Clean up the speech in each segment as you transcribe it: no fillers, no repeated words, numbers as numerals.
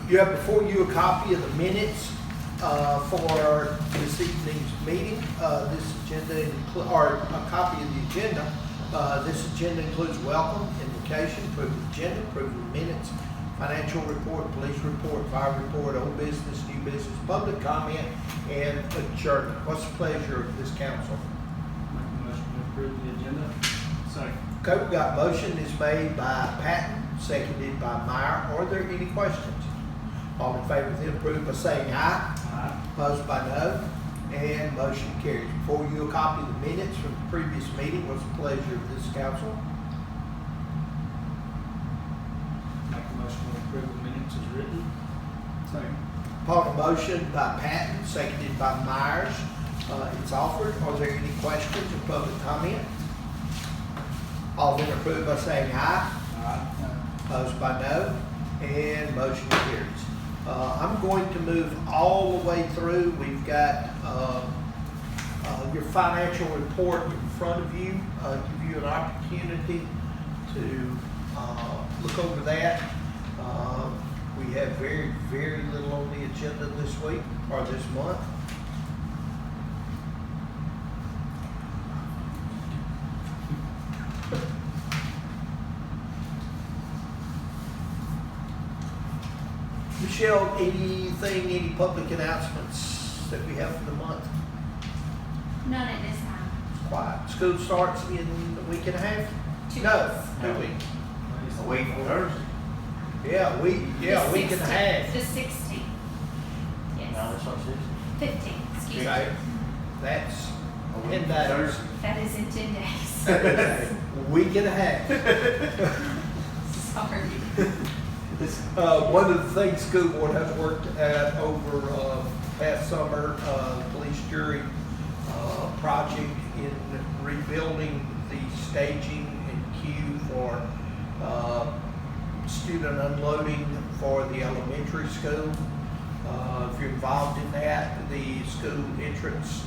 You have before you a copy of the minutes for this evening's meeting. This agenda or a copy of the agenda. This agenda includes welcome, invocation, approval of the agenda, approval of minutes, financial report, police report, fire report, old business, new business, public comment, and adjournment. What's the pleasure of this council? Make a motion to approve the agenda. Second. Okay, we got motion is made by Patton, seconded by Meyer. Are there any questions? All in favor of the approve by saying aye. Aye. Opposed by no. And motion carries. Before you a copy of the minutes from the previous meeting, what's the pleasure of this council? Make a motion to approve the minutes as written. Second. Upon a motion by Patton, seconded by Myers, it's offered. Are there any questions or public comment? All in approved by saying aye. Aye. Opposed by no. And motion carries. I'm going to move all the way through. We've got your financial report in front of you. Give you an opportunity to look over that. We have very, very little on the agenda this week or this month. Michelle, any public announcements that we have for the month? None at this time. Quiet. School starts in a week and a half? 2 No, weeks. 2 weeks. A week from Thursday. Yeah, a week and a half. The 16th. Yes. 15th, excuse me. Okay, that's 10 days. That is in 10 days. Week and a half. Sorry. One of the things school board has worked at over past summer, police jury project in rebuilding the staging and queue for student unloading for the elementary school. If you're involved in that, the school entrance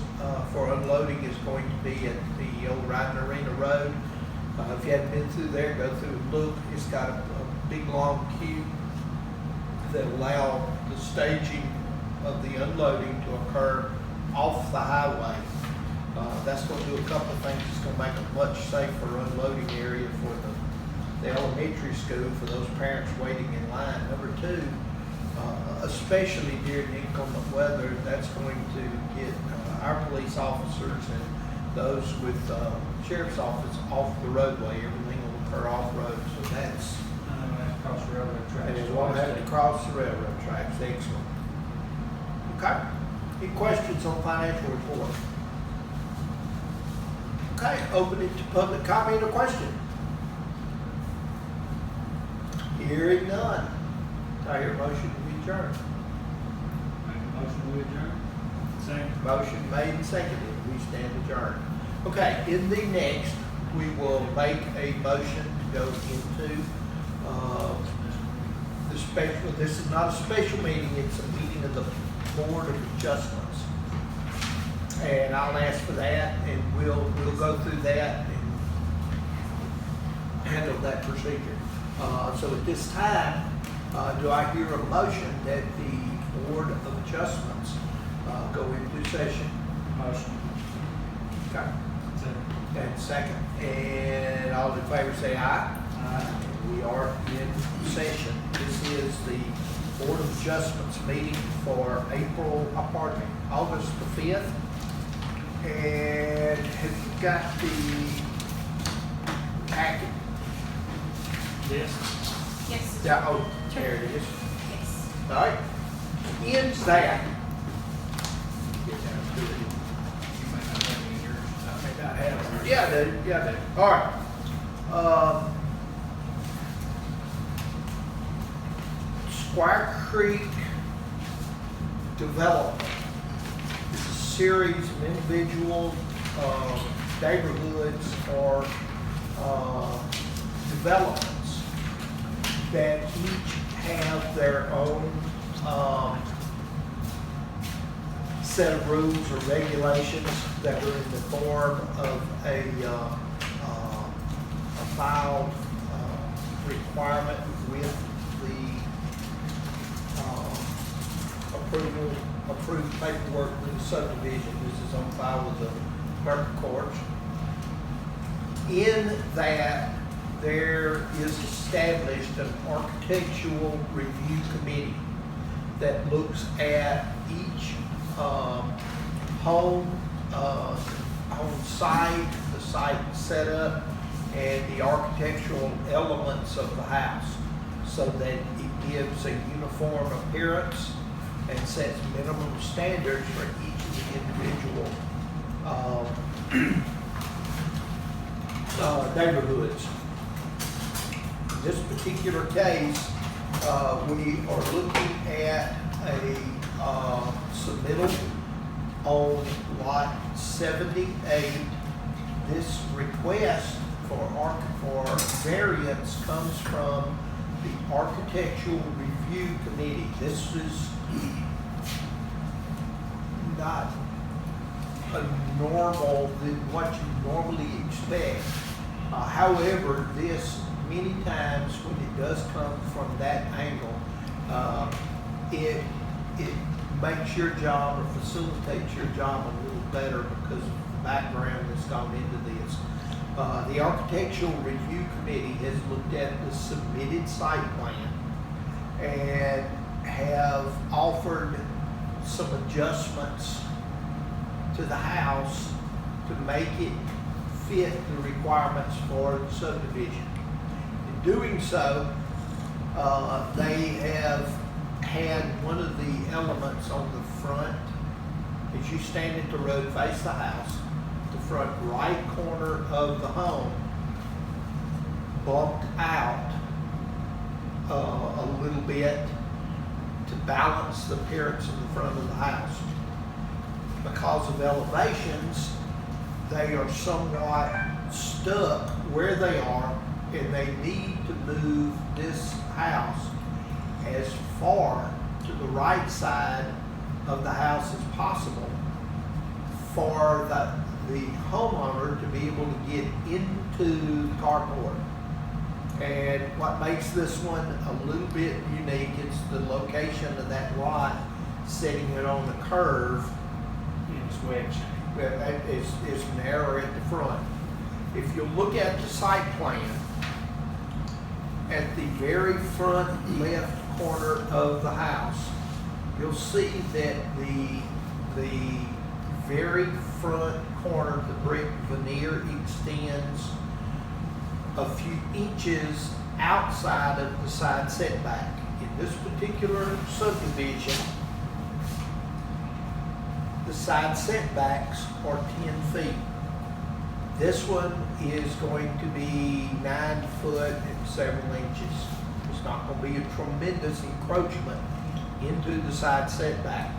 for unloading is going to be at the old Riding Arena Road. If you haven't been through there, go through and look. It's got a big long queue that allow the staging of the unloading to occur off the highway. That's going to do a couple of things. It's going to make a much safer unloading area for the elementary school for those parents waiting in line. Number two, especially during inclement weather, that's going to get our police officers and those with sheriff's office off the roadway. Everything will occur off road, so that's. Cross the railroad tracks. And it won't have to cross the railroad tracks. Excellent. Okay. Any questions on financial report? Okay, open it to public comment or question. Hearing none. I hear a motion to adjourn. Make a motion to adjourn. Second. Motion made and seconded. We stand adjourned. Okay, in the next, we will make a motion to go into the special. This is not a special meeting. It's a meeting of the Board of Adjustments, and I'll ask for that, and we'll go through that and handle that procedure. So at this time, do I hear a motion that the Board of Adjustments go into session? Motion. Okay. Second. And second, and all in favor say aye. Aye. We are in session. This is the Board of Adjustments meeting for August the 5th. And have you got the packet? Yes. Yes. Yeah, oh, there it is. Yes. All right. Ends that. Get down to it. You may not have any yours. I may not have it. Yeah, I do. Yeah, I do. All right. Squire Creek Development is a series of individual neighborhoods or developments that each have their own set of rules or regulations that are in the form of a filed requirement with the approved paperwork with the subdivision. This is on file with the clerk of courts. In that, there is established an architectural review committee that looks at each home on site, the site setup, and the architectural elements of the house, so that it gives a uniform appearance and sets minimum standards for each of the individual neighborhoods. In this particular case, we are looking at a submittal on lot 78. This request for variance comes from the Architectural Review Committee. This is not a normal, what you normally expect. However, this many times when it does come from that angle, it makes your job or facilitates your job a little better because of the background that's gone into this. The Architectural Review Committee has looked at the submitted site plan and have offered some adjustments to the house to make it fit the requirements for the subdivision. In doing so, they have had one of the elements on the front, as you stand at the road, face the house, the front right corner of the home bumped out a little bit to balance the appearance of the front of the house. Because of elevations, they are somewhat stuck where they are, and they need to move this house as far to the right side of the house as possible for the homeowner to be able to get into the carport. And what makes this one a little bit unique is the location of that lot, setting it on the curve. It's wedged. Is narrower at the front. If you look at the site plan, at the very front left corner of the house, you'll see that the very front corner, the brick veneer extends a few inches outside of the side setback. In this particular subdivision, the side setbacks are 10 feet. This one is going to be 9 foot and several inches. It's not going to be a tremendous encroachment into the side setback.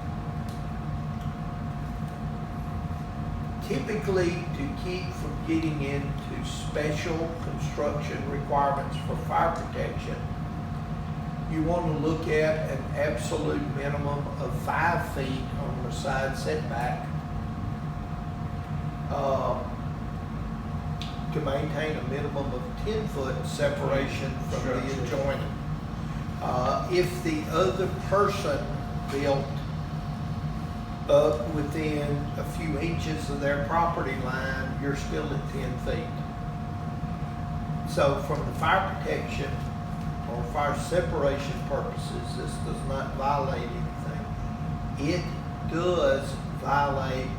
Typically, to keep from getting into special construction requirements for fire protection, you want to look at an absolute minimum of 5 feet on the side setback to maintain a minimum of 10 foot separation from the adjoining. If the other person built up within a few inches of their property line, you're still at 10 feet. So from the fire protection or fire separation purposes, this does not violate anything. It does violate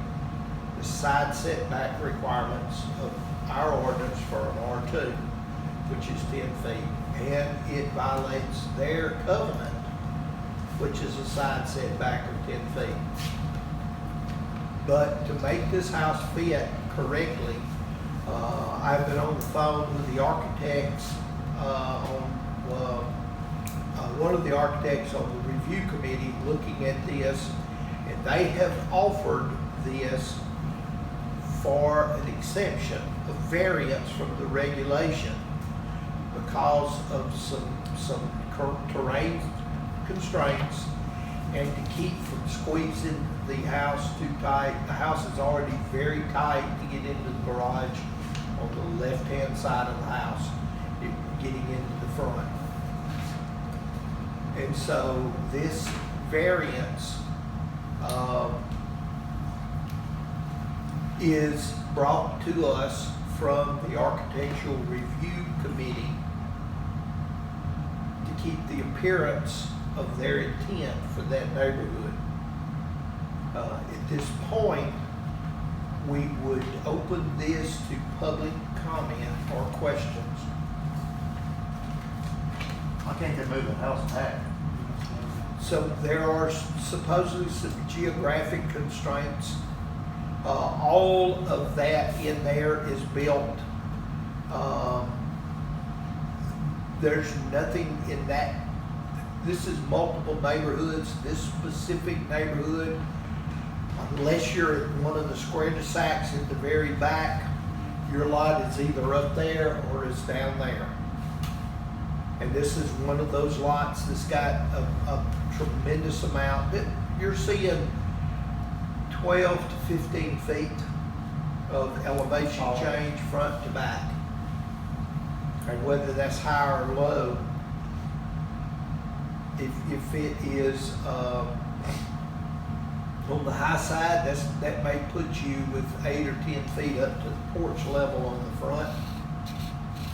the side setback requirements of our ordinance for an R2, which is 10 feet. And it violates their covenant, which is a side setback of 10 feet. But to make this house fit correctly, I've been on the phone with the architects, one of the architects on the review committee looking at this, and they have offered this for an exception, a variance from the regulation because of some terrain constraints, and to keep from squeezing the house too tight. The house is already very tight to get into the garage on the left-hand side of the house, getting into the front. And so this variance is brought to us from the Architectural Review Committee to keep the appearance of their intent for that neighborhood. At this point, we would open this to public comment or questions. Why can't they move the house back? So there are supposedly some geographic constraints. All of that in there is built. There's nothing in that. This is multiple neighborhoods. This specific neighborhood, unless you're at one of the square de-sacs at the very back, your lot is either up there or it's down there. And this is one of those lots that's got a tremendous amount. You're seeing 12 to 15 feet of elevation change front to back. And whether that's high or low, if it is on the high side, that may put you with 8 or 10 feet up to the porch level on the front.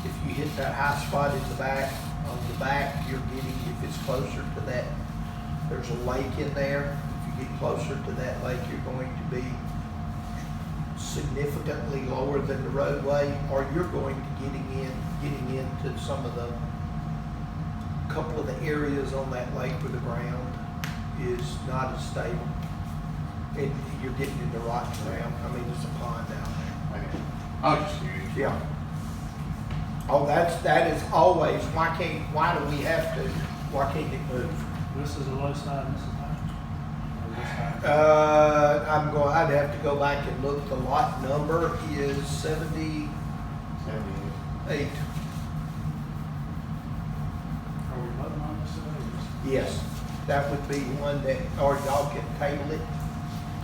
If you hit that high spot in the back, on the back, you're getting, if it's closer to that, there's a lake in there. If you get closer to that lake, you're going to be significantly lower than the roadway, or you're going to getting into some of the, couple of the areas on that lake where the ground is not as stable. And you're getting into rocky ground. I mean, there's a pond down there. Okay. I was just curious. Yeah. Oh, that is always, why do we have to, why can't it move? This is a low side, this is high. Or this high? I'd have to go back and look. The lot number is 78. 78. Are we voting on this today? or just- Yes, that would be one that, or y'all can table it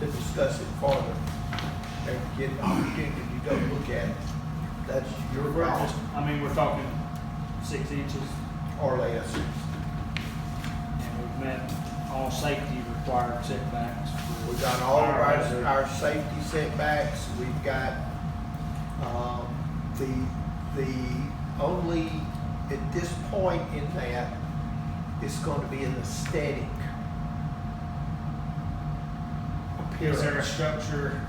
to discuss it further and get an opportunity to go look at it. That's your We're call, just, I mean, we're talking 6 inches, or less. and we've met all safety required setbacks. for We've got all of fire hazard. our safety setbacks. We've got, the only, at this point in that, it's going to be an aesthetic Is there a appearance. structure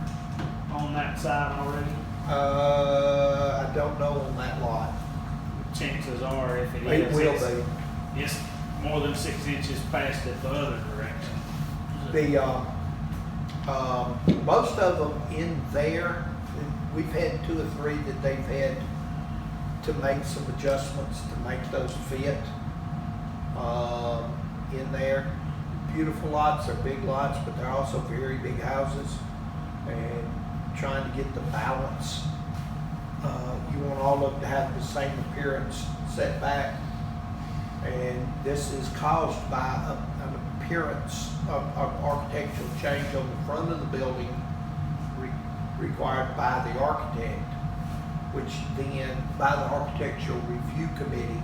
on that side already? I don't know on that lot. Chances are, if it It is, will it's, be. it's more than 6 inches past it the other direction. Most of them in there, we've had 2 or 3 that they've had to make some adjustments to make those fit in there. Beautiful lots, they're big lots, but they're also very big houses, and trying to get the balance. You want all of them to have the same appearance setback, and this is caused by an appearance of architectural change on the front of the building required by the architect, which then, by the Architectural Review Committee,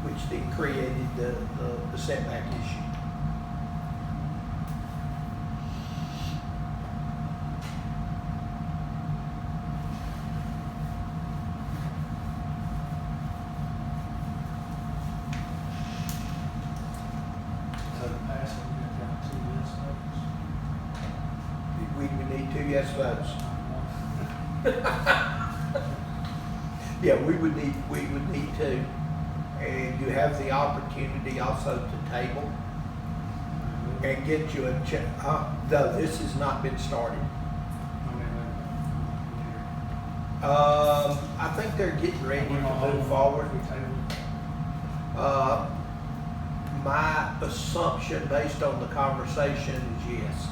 which then created the setback issue. So to pass it, we're gonna have 2 yes votes. We would need 2 yes votes. Not Yeah, we would need 2. And you have the opportunity also to table one. and get you a check. Though this has not been started. I mean, I think they're getting ready we're gonna to move hold forward. We table. My assumption based on the conversation is yes.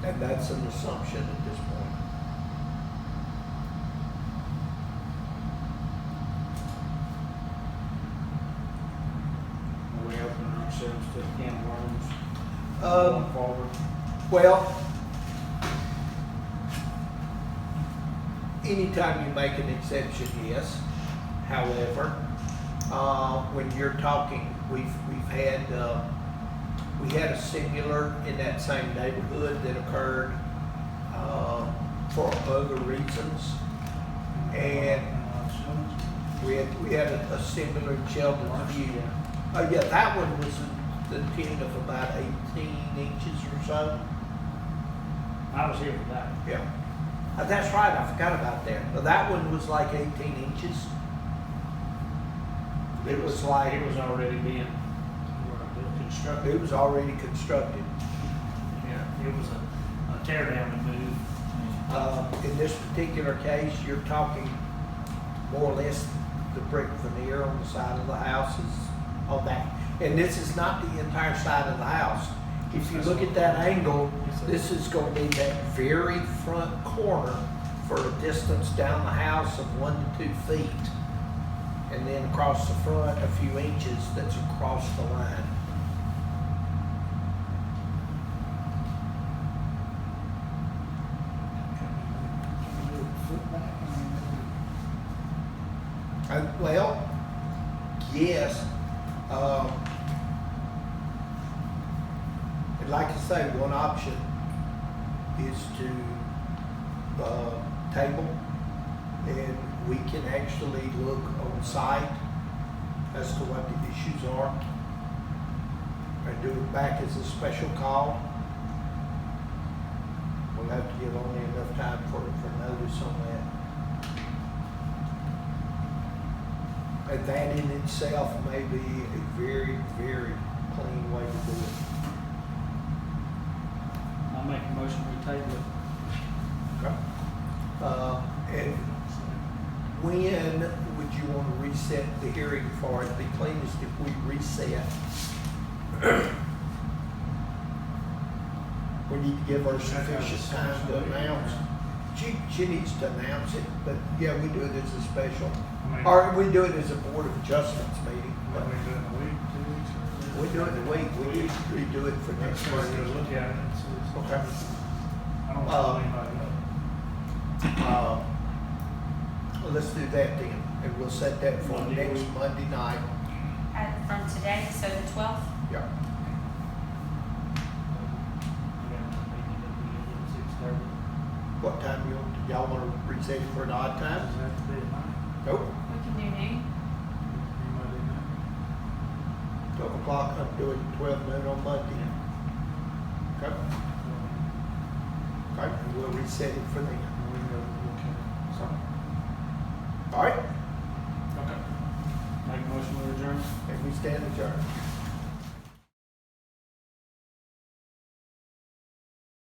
And that's an assumption at this point. Are we opening ourselves to a can of worms? Um, Going forward. Well, anytime you make an exception, yes. However, when you're talking, we had a similar in that same neighborhood that occurred, for other reasons. And we had a similar in Sheldon's View. Yeah, that one was the tin of about 18 inches or so. I was here for that. Yeah. That's right, I forgot about that. But that one was like 18 inches. It was like, It was already being constructed. it was already constructed. Yeah, it was a tear down and move. In this particular case, you're talking more or less the brick veneer on the side of the house is on that. And this is not the entire side of the house. If you look at that angle, this is going to be that very front corner for a distance down the house of 1 to 2 feet. And then across the front, a few inches that's across the line. Well, yes. And like I say, one option is to table, and we can actually look on site as to what the issues are, and do it back as a special call. We'll have to give only enough time for notice on that. And that in itself may be a very, very clean way to do it. I'll make a motion we table it. Okay. And when would you want to reset the hearing for it? Be cleanest if we reset. We need to give her sufficient time to announce. She needs to announce it, but yeah, we do it as a special. Or we do it as a Board of Adjustments meeting. What we do in a week, 2 weeks? We do it in a week. We usually do it for next Next week, Monday. look at it and see. Okay. I don't know anybody else. Well, let's do that then, and we'll set that for Monday next week. Monday night. From today, so the 12th? Yeah. We got a meeting at 6:30. What time y'all want to reset it for an odd Does time? it have to be at night? Nope. We can do noon. Anybody know? 12 o'clock, I'm doing 12 noon on Monday. Okay. Okay, and we'll reset it for then. We can go look at it. So, all right, Okay. Make a motion to adjourn? and we stand adjourned.